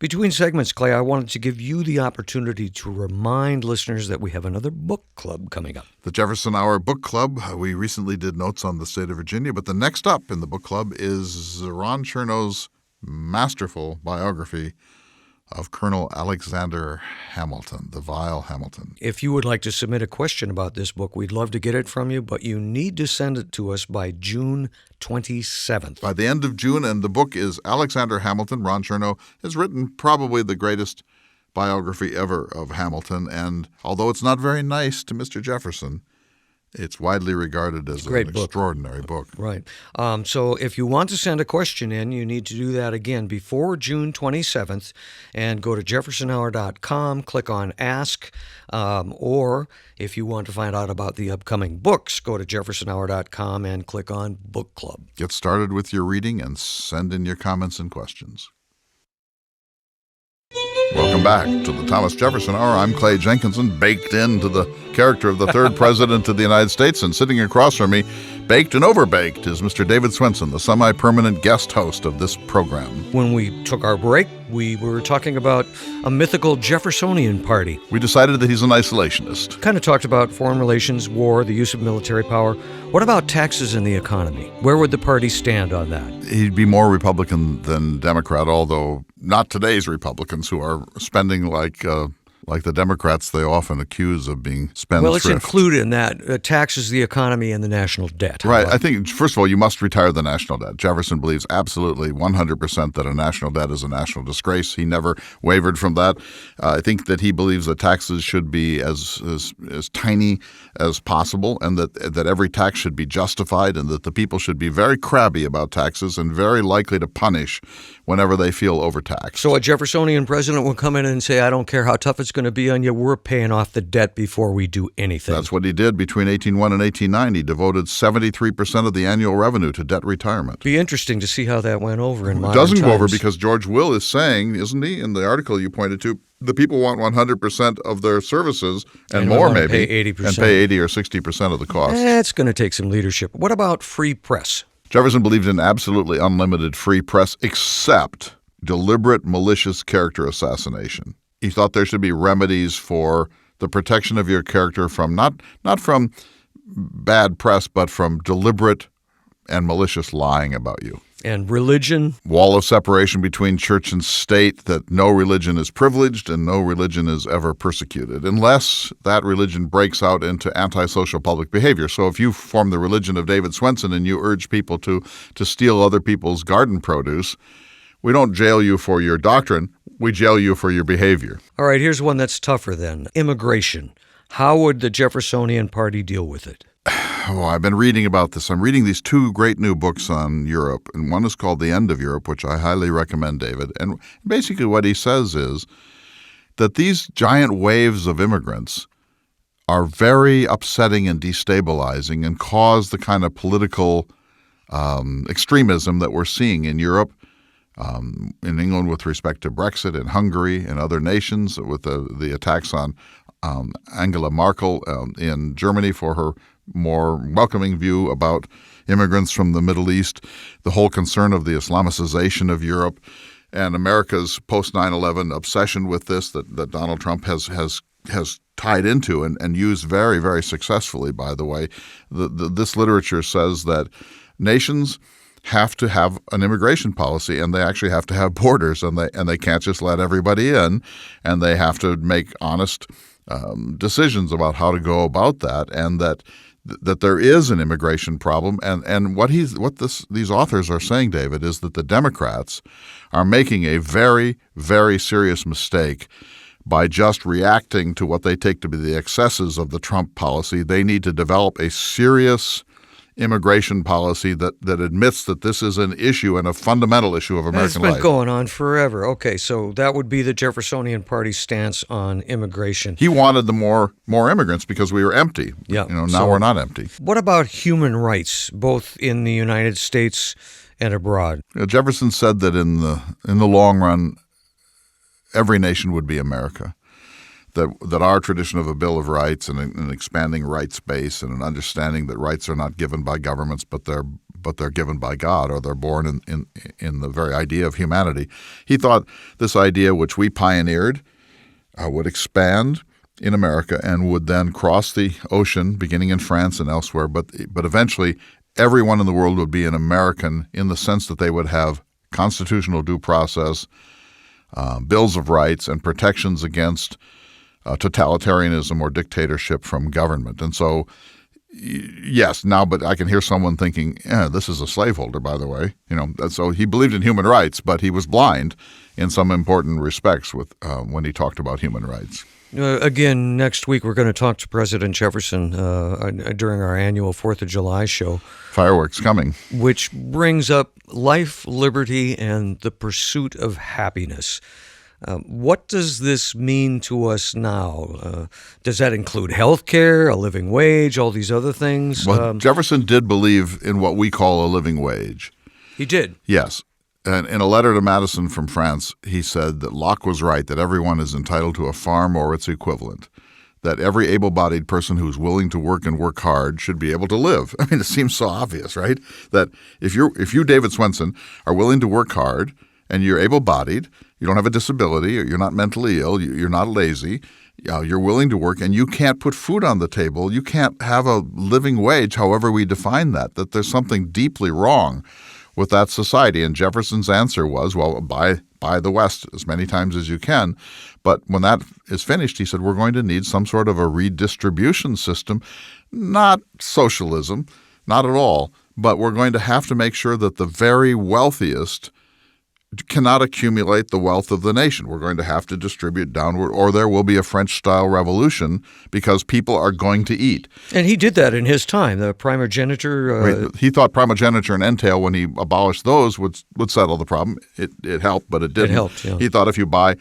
S1: Between segments, Clay, I wanted to give you the opportunity to remind listeners that we have another book club coming up.
S2: The Jefferson Hour Book Club. We recently did notes on the state of Virginia, but the next up in the book club is Ron Chernow's masterful biography of Colonel Alexander Hamilton, the vile Hamilton.
S1: If you would like to submit a question about this book, we'd love to get it from you, but you need to send it to us by June 27th.
S2: By the end of June, and the book is Alexander Hamilton. Ron Chernow has written probably the greatest biography ever of Hamilton, and although it's not very nice to Mr. Jefferson, it's widely regarded as an extraordinary book.
S1: Right. So if you want to send a question in, you need to do that again before June 27th and go to jeffersonhour.com, click on Ask, or if you want to find out about the upcoming books, go to jeffersonhour.com and click on Book Club.
S2: Get started with your reading and send in your comments and questions. Welcome back to the Thomas Jefferson Hour. I'm Clay Jenkinson, baked into the character of the third president of the United States, and sitting across from me, baked and overbaked, is Mr. David Swenson, the semi-permanent guest host of this program.
S1: When we took our break, we were talking about a mythical Jeffersonian party.
S2: We decided that he's an isolationist.
S1: Kind of talked about foreign relations, war, the use of military power. What about taxes and the economy? Where would the party stand on that?
S2: He'd be more Republican than Democrat, although not today's Republicans who are spending like like the Democrats they often accuse of being spendthrift.
S1: Well, it's included in that. It taxes the economy and the national debt.
S2: Right. I think, first of all, you must retire the national debt. Jefferson believes absolutely 100% that a national debt is a national disgrace. He never wavered from that. I think that he believes that taxes should be as tiny as possible, and that every tax should be justified, and that the people should be very crabby about taxes and very likely to punish whenever they feel overtaxed.
S1: So a Jeffersonian president will come in and say, I don't care how tough it's going to be on you, we're paying off the debt before we do anything.
S2: That's what he did between 1801 and 1809. He devoted 73% of the annual revenue to debt retirement.
S1: Be interesting to see how that went over in modern
S2: times. It doesn't go over because George Will is saying, isn't he, in the article you pointed to, the people want 100% of their services and more maybe,
S1: pay 80%.
S2: and pay 80 or 60% of the cost.
S1: That's going to take some leadership. What about free press?
S2: Jefferson believed in absolutely unlimited free press except deliberate malicious character assassination. He thought there should be remedies for the protection of your character from not from bad press, but from deliberate and malicious lying about you.
S1: And religion?
S2: Wall of separation between church and state, that no religion is privileged and no religion is ever persecuted, unless that religion breaks out into antisocial public behavior. So if you form the religion of David Swenson and you urge people to steal other people's garden produce, we don't jail you for your doctrine, we jail you for your behavior.
S1: All right, here's one that's tougher then. Immigration. How would the Jeffersonian Party deal with it?
S2: Oh, I've been reading about this. I'm reading these two great new books on Europe, and one is called The End of Europe, which I highly recommend, David. And basically what he says is that these giant waves of immigrants are very upsetting and destabilizing and cause the kind of political extremism that we're seeing in Europe, in England with respect to Brexit, in Hungary and other nations with the attacks on Angela Merkel, in Germany for her more welcoming view about immigrants from the Middle East, the whole concern of the Islamicization of Europe, and America's post 9/11 obsession with this that Donald Trump has tied into and used very, very successfully, by the way. This literature says that nations have to have an immigration policy, and they actually have to have borders, and they can't just let everybody in, and they have to make honest decisions about how to go about that, and that there is an immigration problem. And what these authors are saying, David, is that the Democrats are making a very, very serious mistake by just reacting to what they take to be the excesses of the Trump policy. They need to develop a serious immigration policy that admits that this is an issue and a fundamental issue of American life.
S1: It's been going on forever. Okay, so that would be the Jeffersonian Party's stance on immigration.
S2: He wanted the more immigrants because we were empty.
S1: Yeah.
S2: Now we're not empty.
S1: What about human rights, both in the United States and abroad?
S2: Jefferson said that in the long run, every nation would be America. That our tradition of a Bill of Rights and an expanding rights base and an understanding that rights are not given by governments but they're given by God, or they're born in the very idea of humanity. He thought this idea, which we pioneered, would expand in America and would then cross the ocean, beginning in France and elsewhere. But eventually, everyone in the world would be an American in the sense that they would have constitutional due process, bills of rights, and protections against totalitarianism or dictatorship from government. And so, yes, now, but I can hear someone thinking, this is a slaveholder, by the way. So he believed in human rights, but he was blind in some important respects when he talked about human rights.
S1: Again, next week we're going to talk to President Jefferson during our annual 4th of July show.
S2: Fireworks coming.
S1: Which brings up life, liberty, and the pursuit of happiness. What does this mean to us now? Does that include health care, a living wage, all these other things?
S2: Well, Jefferson did believe in what we call a living wage.
S1: He did?
S2: Yes. And in a letter to Madison from France, he said that Locke was right, that everyone is entitled to a farm or its equivalent, that every able-bodied person who's willing to work and work hard should be able to live. I mean, it seems so obvious, right? That if you, David Swenson, are willing to work hard and you're able-bodied, you don't have a disability, or you're not mentally ill, you're not lazy, you're willing to work, and you can't put food on the table, you can't have a living wage, however we define that there's something deeply wrong with that society? And Jefferson's answer was, well, buy the West as many times as you can. But when that is finished, he said, we're going to need some sort of a redistribution system, not socialism, not at all, but we're going to have to make sure that the very wealthiest cannot accumulate the wealth of the nation. We're going to have to distribute downward, or there will be a French-style revolution because people are going to eat.
S1: And he did that in his time, the primogeniture.
S2: He thought primogeniture and entail, when he abolished those, would settle the problem. It helped, but it didn't.
S1: It helped, yeah.
S2: He thought if you buy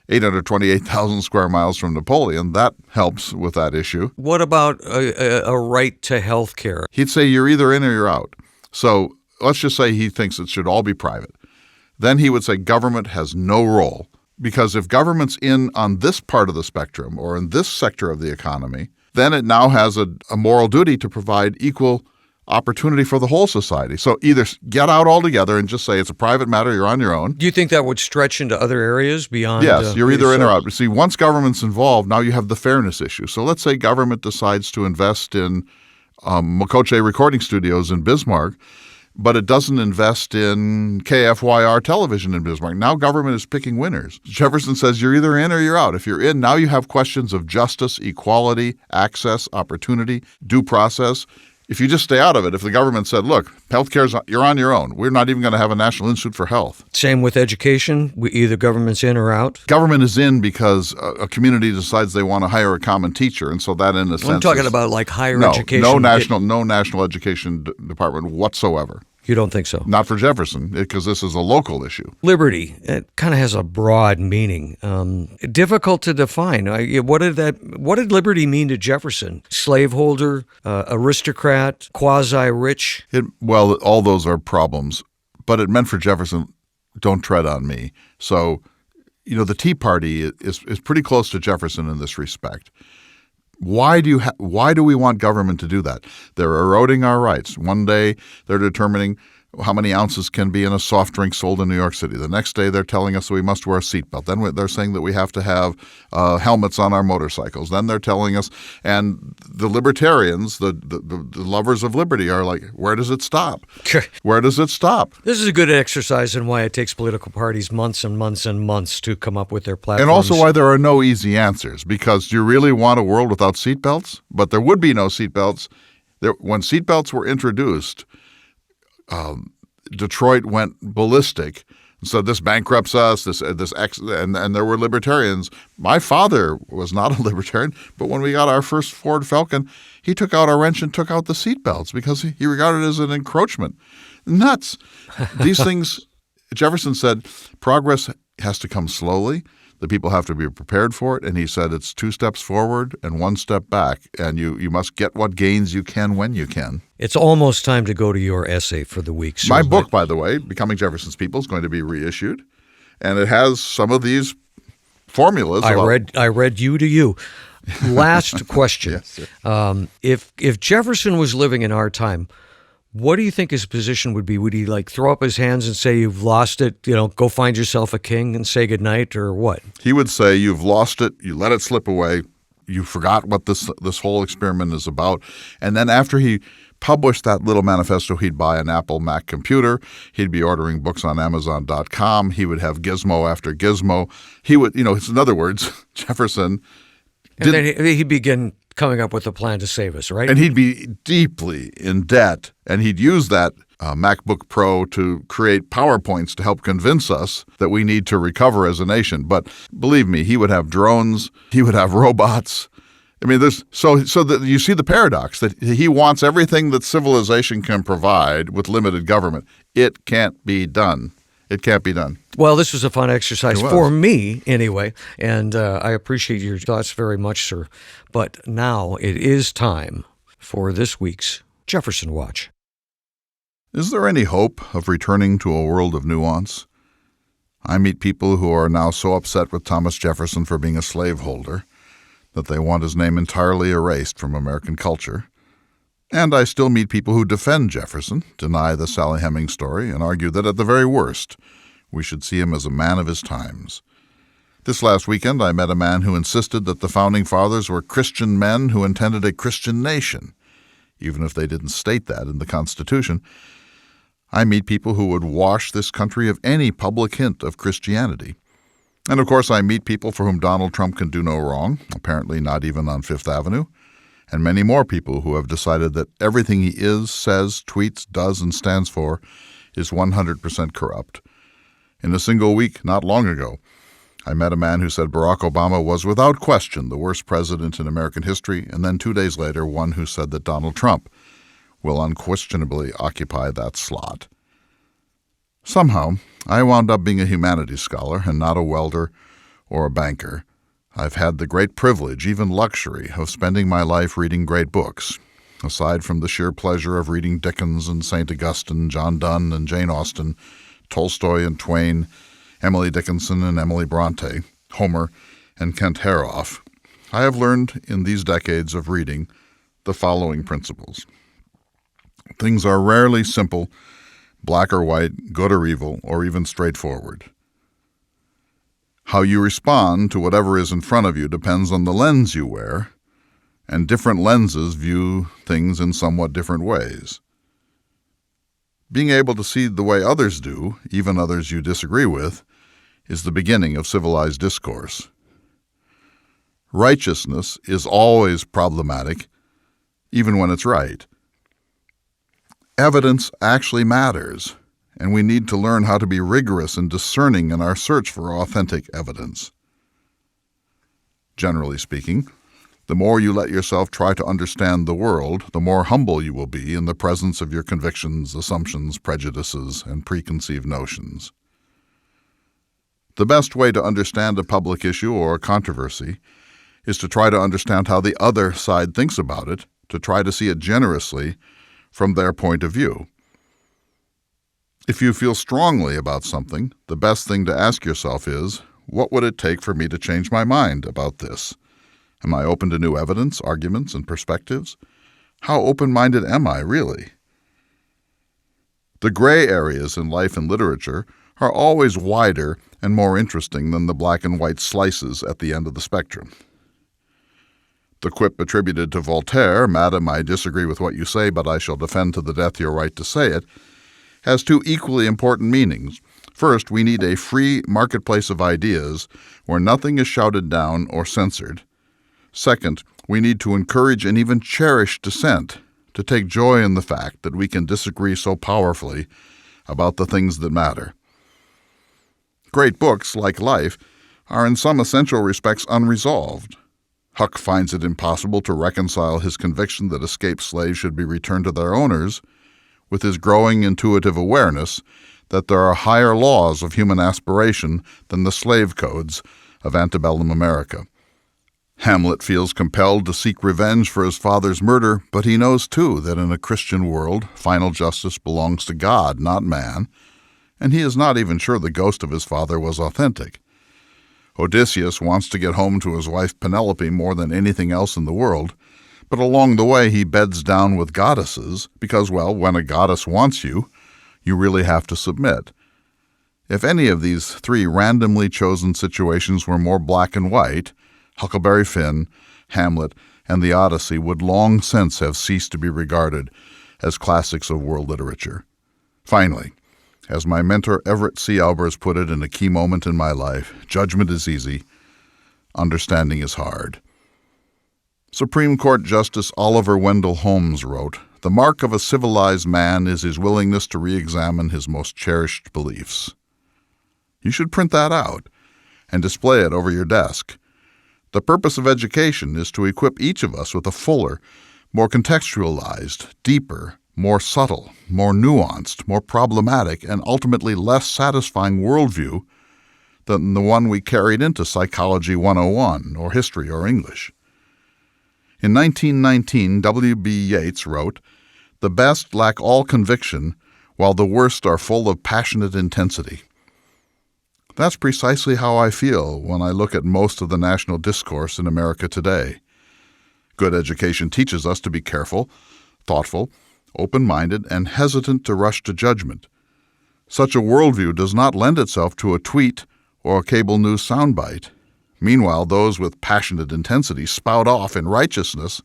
S2: 828,000 square miles from Napoleon, that helps with that issue.
S1: What about a right to health care?
S2: He'd say you're either in or you're out. So let's just say he thinks it should all be private. Then he would say government has no role, because if government's in on this part of the spectrum or in this sector of the economy, then it now has a moral duty to provide equal opportunity for the whole society. So either get out altogether and just say it's a private matter, you're on your own.
S1: Do you think that would stretch into other areas beyond?
S2: Yes, you're either in or out. See, once government's involved, now you have the fairness issue. So let's say government decides to invest in Makoche recording studios in Bismarck, but it doesn't invest in KFYR television in Bismarck. Now government is picking winners. Jefferson says you're either in or you're out. If you're in, now you have questions of justice, equality, access, opportunity, due process. If you just stay out of it, if the government said, look, healthcare's, you're on your own. We're not even going to have a National Institute for Health.
S1: Same with education. Either government's in or out.
S2: Government is in because a community decides they want to hire a common teacher. And so that, in a sense,
S1: I'm talking about like higher education.
S2: No national education department whatsoever.
S1: You don't think so?
S2: Not for Jefferson, because this is a local issue.
S1: Liberty, it kind of has a broad meaning. Difficult to define. What did liberty mean to Jefferson? Slaveholder, aristocrat, quasi-rich?
S2: Well, all those are problems. But it meant for Jefferson, don't tread on me. So, the Tea Party is pretty close to Jefferson in this respect. Why do we want government to do that? They're eroding our rights. One day they're determining how many ounces can be in a soft drink sold in New York City. The next day they're telling us we must wear a seatbelt. Then they're saying that we have to have helmets on our motorcycles. Then they're telling us, and the libertarians, the lovers of liberty, are like, where does it stop? Where does it stop?
S1: This is a good exercise in why it takes political parties months and months and months to come up with their platforms.
S2: And also why there are no easy answers, because do you really want a world without seatbelts? But there would be no seatbelts. When seatbelts were introduced, Detroit went ballistic. So this bankrupts us. And there were libertarians. My father was not a libertarian, but when we got our first Ford Falcon, he took out a wrench and took out the seatbelts because he regarded it as an encroachment. Nuts. These things, Jefferson said, progress has to come slowly. The people have to be prepared for it. And he said it's 2 steps forward and 1 step back. And you must get what gains you can when you can.
S1: It's almost time to go to your essay for the week.
S2: My book, by the way, Becoming Jefferson's People, is going to be reissued. And it has some of these formulas.
S1: I read you to you. Last question.
S2: Yes,
S1: if Jefferson was living in our time, what do you think his position would be? Would he throw up his hands and say, you've lost it, go find yourself a king and say goodnight, or what?
S2: He would say, you've lost it, you let it slip away, you forgot what this whole experiment is about. And then after he published that little manifesto, he'd buy an Apple Mac computer, he'd be ordering books on Amazon.com, he would have gizmo after gizmo. He would, in other words, Jefferson...
S1: And then he'd begin coming up with a plan to save us, right?
S2: And he'd be deeply in debt, and he'd use that MacBook Pro to create PowerPoints to help convince us that we need to recover as a nation. But believe me, he would have drones, he would have robots. I mean, so that you see the paradox that he wants everything that civilization can provide with limited government. It can't be done. It can't be done.
S1: Well, this was a fun exercise for me, anyway, and I appreciate your thoughts very much, sir. But now it is time for this week's Jefferson Watch.
S2: Is there any hope of returning to a world of nuance? I meet people who are now so upset with Thomas Jefferson for being a slaveholder that they want his name entirely erased from American culture. And I still meet people who defend Jefferson, deny the Sally Hemings story, and argue that at the very worst, we should see him as a man of his times. This last weekend, I met a man who insisted that the Founding Fathers were Christian men who intended a Christian nation, even if they didn't state that in the Constitution. I meet people who would wash this country of any public hint of Christianity. And of course, I meet people for whom Donald Trump can do no wrong, apparently not even on Fifth Avenue, and many more people who have decided that everything he is, says, tweets, does, and stands for is 100% corrupt. In a single week, not long ago, I met a man who said Barack Obama was without question the worst president in American history, and then 2 days later, one who said that Donald Trump will unquestionably occupy that slot. Somehow, I wound up being a humanities scholar and not a welder or a banker. I've had the great privilege, even luxury, of spending my life reading great books. Aside from the sheer pleasure of reading Dickens and St. Augustine, John Donne and Jane Austen, Tolstoy and Twain, Emily Dickinson and Emily Bronte, Homer and Kent Heroff, I have learned in these decades of reading the following principles. Things are rarely simple, black or white, good or evil, or even straightforward. How you respond to whatever is in front of you depends on the lens you wear, and different lenses view things in somewhat different ways. Being able to see the way others do, even others you disagree with, is the beginning of civilized discourse. Righteousness is always problematic, even when it's right. Evidence actually matters, and we need to learn how to be rigorous and discerning in our search for authentic evidence. Generally speaking, the more you let yourself try to understand the world, the more humble you will be in the presence of your convictions, assumptions, prejudices, and preconceived notions. The best way to understand a public issue or a controversy is to try to understand how the other side thinks about it, to try to see it generously from their point of view. If you feel strongly about something, the best thing to ask yourself is, what would it take for me to change my mind about this? Am I open to new evidence, arguments, and perspectives? How open-minded am I, really? The gray areas in life and literature are always wider and more interesting than the black and white slices at the end of the spectrum. The quip attributed to Voltaire, "Madam, I disagree with what you say, but I shall defend to the death your right to say it," has two equally important meanings. First, we need a free marketplace of ideas where nothing is shouted down or censored. Second, we need to encourage and even cherish dissent, to take joy in the fact that we can disagree so powerfully about the things that matter. Great books, like life, are in some essential respects unresolved. Huck finds it impossible to reconcile his conviction that escaped slaves should be returned to their owners with his growing intuitive awareness that there are higher laws of human aspiration than the slave codes of antebellum America. Hamlet feels compelled to seek revenge for his father's murder, but he knows, too, that in a Christian world, final justice belongs to God, not man, and he is not even sure the ghost of his father was authentic. Odysseus wants to get home to his wife Penelope more than anything else in the world, but along the way he beds down with goddesses because, well, when a goddess wants you, you really have to submit. If any of these three randomly chosen situations were more black and white, Huckleberry Finn, Hamlet, and the Odyssey would long since have ceased to be regarded as classics of world literature. Finally, as my mentor Everett C. Albers put it in a key moment in my life, judgment is easy, understanding is hard. Supreme Court Justice Oliver Wendell Holmes wrote, "The mark of a civilized man is his willingness to re-examine his most cherished beliefs." You should print that out and display it over your desk. The purpose of education is to equip each of us with a fuller, more contextualized, deeper, more subtle, more nuanced, more problematic, and ultimately less satisfying worldview than the one we carried into Psychology 101 or History or English. In 1919, W.B. Yeats wrote, "The best lack all conviction, while the worst are full of passionate intensity." That's precisely how I feel when I look at most of the national discourse in America today. Good education teaches us to be careful, thoughtful, open-minded, and hesitant to rush to judgment. Such a worldview does not lend itself to a tweet or a cable news soundbite. Meanwhile, those with passionate intensity spout off in righteousness,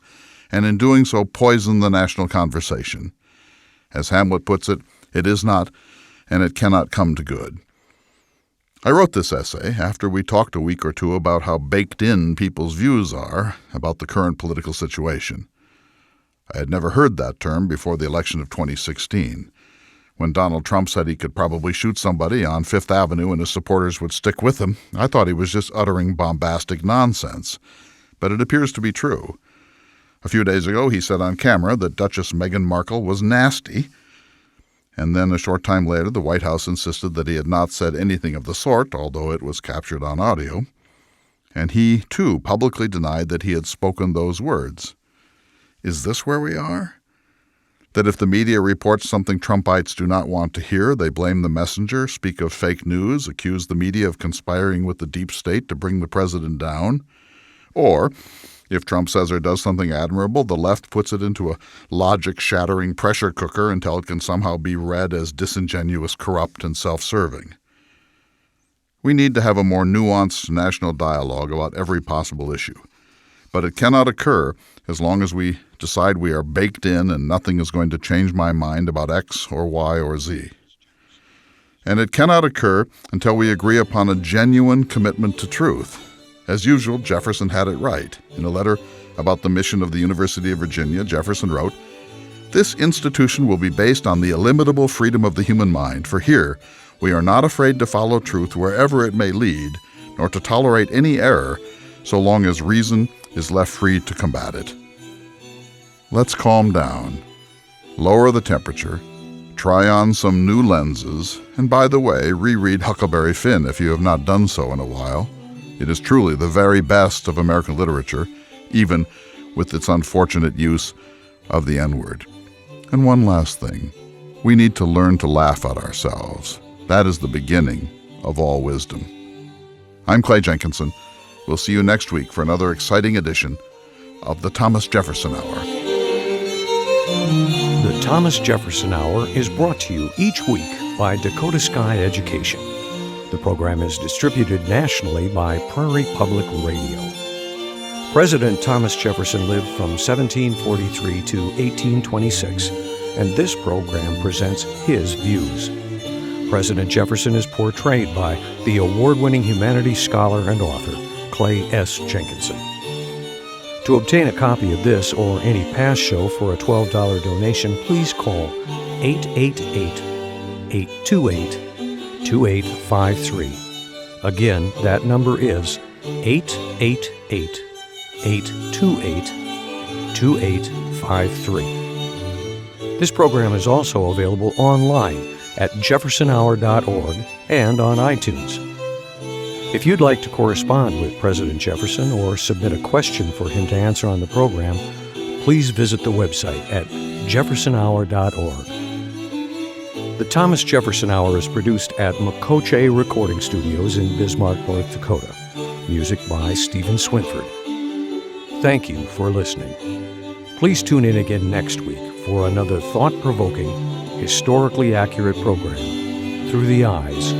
S2: and in doing so poison the national conversation. As Hamlet puts it, It is not, and it cannot come to good. I wrote this essay after we talked a week or two about how baked in people's views are about the current political situation. I had never heard that term before the election of 2016. When Donald Trump said he could probably shoot somebody on Fifth Avenue and his supporters would stick with him, I thought he was just uttering bombastic nonsense. But it appears to be true. A few days ago, he said on camera that Duchess Meghan Markle was nasty. And then a short time later, the White House insisted that he had not said anything of the sort, although it was captured on audio. And he, too, publicly denied that he had spoken those words. Is this where we are? That if the media reports something Trumpites do not want to hear, they blame the messenger, speak of fake news, accuse the media of conspiring with the deep state to bring the president down? Or, if Trump says or does something admirable, the left puts it into a logic-shattering pressure cooker until it can somehow be read as disingenuous, corrupt, and self-serving. We need to have a more nuanced national dialogue about every possible issue. But it cannot occur as long as we decide we are baked in and nothing is going to change my mind about X or Y or Z. And it cannot occur until we agree upon a genuine commitment to truth. As usual, Jefferson had it right. In a letter about the mission of the University of Virginia, Jefferson wrote, "This institution will be based on the illimitable freedom of the human mind, for here we are not afraid to follow truth wherever it may lead, nor to tolerate any error, so long as reason is left free to combat it." Let's calm down, lower the temperature, try on some new lenses, and by the way, reread Huckleberry Finn if you have not done so in a while. It is truly the very best of American literature, even with its unfortunate use of the N-word. And one last thing. We need to learn to laugh at ourselves. That is the beginning of all wisdom. I'm Clay Jenkinson. We'll see you next week for another exciting edition of the Thomas Jefferson Hour.
S1: The Thomas Jefferson Hour is brought to you each week by Dakota Sky Education. The program is distributed nationally by Prairie Public Radio. President Thomas Jefferson lived from 1743 to 1826, and this program presents his views. President Jefferson is portrayed by the award-winning humanities scholar and author, Clay S. Jenkinson. To obtain a copy of this or any past show for a $12 donation, please call 888-828-2853. Again, that number is 888-828-2853. This program is also available online at jeffersonhour.org and on iTunes. If you'd like to correspond with President Jefferson or submit a question for him to answer on the program, please visit the website at jeffersonhour.org. The Thomas Jefferson Hour is produced at Makoche Recording Studios in Bismarck, North Dakota. Music by Stephen Swinford. Thank you for listening. Please tune in again next week for another thought-provoking, historically accurate program through the eyes